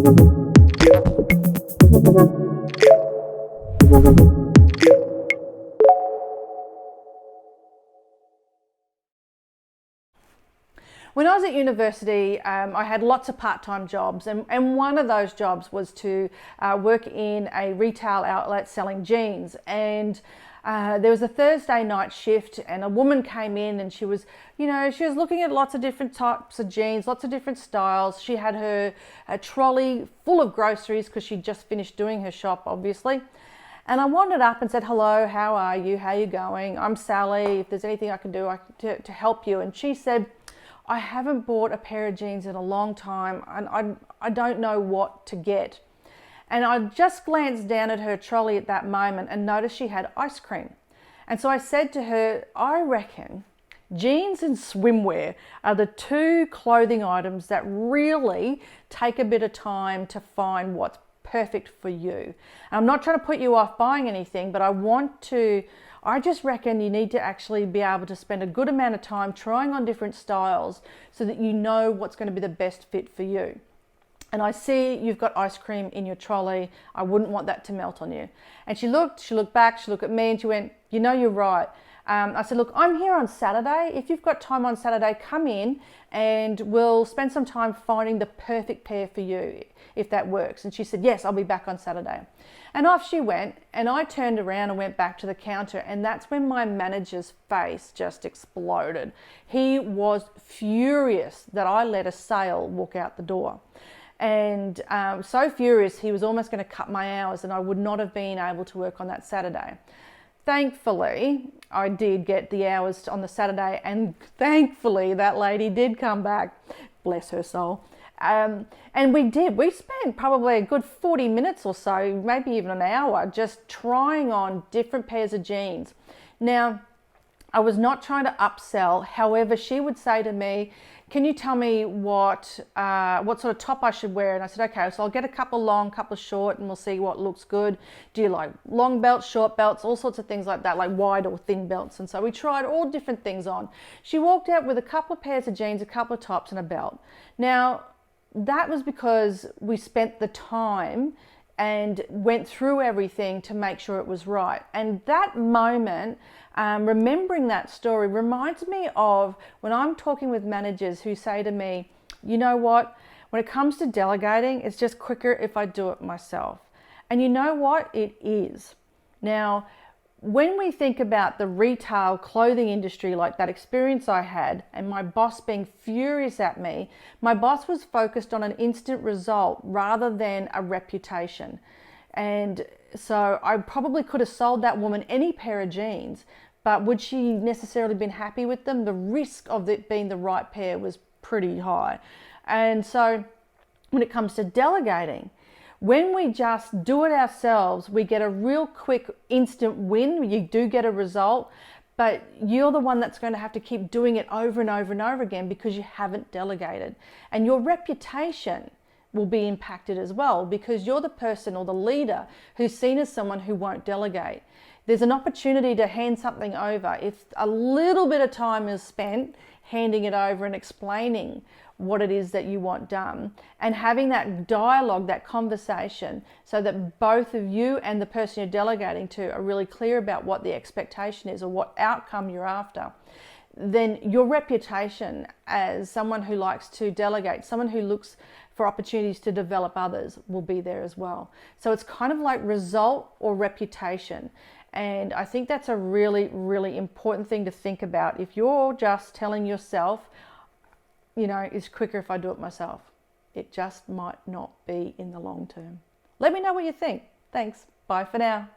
When I was at university, I had lots of part-time jobs, and one of those jobs was to work in a retail outlet selling jeans. And there was a Thursday night shift, and a woman came in, and she was looking at lots of different types of jeans, lots of different styles. She had her trolley full of groceries because she'd just finished doing her shop, obviously. And I wandered up and said, "Hello, how are you? How are you going? I'm Sally. If there's anything I can do to help you." And she said, "I haven't bought a pair of jeans in a long time, and I don't know what to get." And I just glanced down at her trolley at that moment and noticed she had ice cream. And so I said to her, "I reckon jeans and swimwear are the two clothing items that really take a bit of time to find what's perfect for you." And I'm not trying to put you off buying anything, but I just reckon you need to actually be able to spend a good amount of time trying on different styles so that you know what's going to be the best fit for you. And I see you've got ice cream in your trolley. I wouldn't want that to melt on you. And she looked back, she looked at me, and she went, "You know, you're right." I said, "Look, I'm here on Saturday. If you've got time on Saturday, come in and we'll spend some time finding the perfect pair for you, if that works." And she said, "Yes, I'll be back on Saturday." And off she went, and I turned around and went back to the counter, and that's when my manager's face just exploded. He was furious that I let a sale walk out the door. And so furious, he was almost going to cut my hours, and I would not have been able to work on that Saturday. Thankfully, I did get the hours on the Saturday, and thankfully that lady did come back, bless her soul. And we spent probably a good 40 minutes or so, maybe even an hour, just trying on different pairs of jeans. Now, I was not trying to upsell. However, she would say to me, "Can you tell me what sort of top I should wear?" And I said, "Okay, so I'll get a couple long, couple short, and we'll see what looks good. Do you like long belts, short belts, all sorts of things like that, like wide or thin belts?" And so we tried all different things on. She walked out with a couple of pairs of jeans, a couple of tops, and a belt. Now, that was because we spent the time and went through everything to make sure it was right. And that moment, remembering that story, reminds me of when I'm talking with managers who say to me, "You know what, when it comes to delegating, it's just quicker if I do it myself." And you know what? It is. Now, when we think about the retail clothing industry, like that experience I had, and my boss being furious at me, my boss was focused on an instant result rather than a reputation. And so I probably could have sold that woman any pair of jeans, but would she necessarily been happy with them? The risk of it being the right pair was pretty high. And so when it comes to delegating, when we just do it ourselves, we get a real quick instant win. You do get a result, but you're the one that's going to have to keep doing it over and over and over again because you haven't delegated. And your reputation will be impacted as well because you're the person or the leader who's seen as someone who won't delegate. There's an opportunity to hand something over. If a little bit of time is spent handing it over and explaining what it is that you want done and having that dialogue, that conversation, so that both of you and the person you're delegating to are really clear about what the expectation is or what outcome you're after, then your reputation as someone who likes to delegate, someone who looks for opportunities to develop others, will be there as well. So it's kind of like result or reputation. And I think that's a really, really important thing to think about. If you're just telling yourself, it's quicker if I do it myself, it just might not be in the long term. Let me know what you think. Thanks. Bye for now.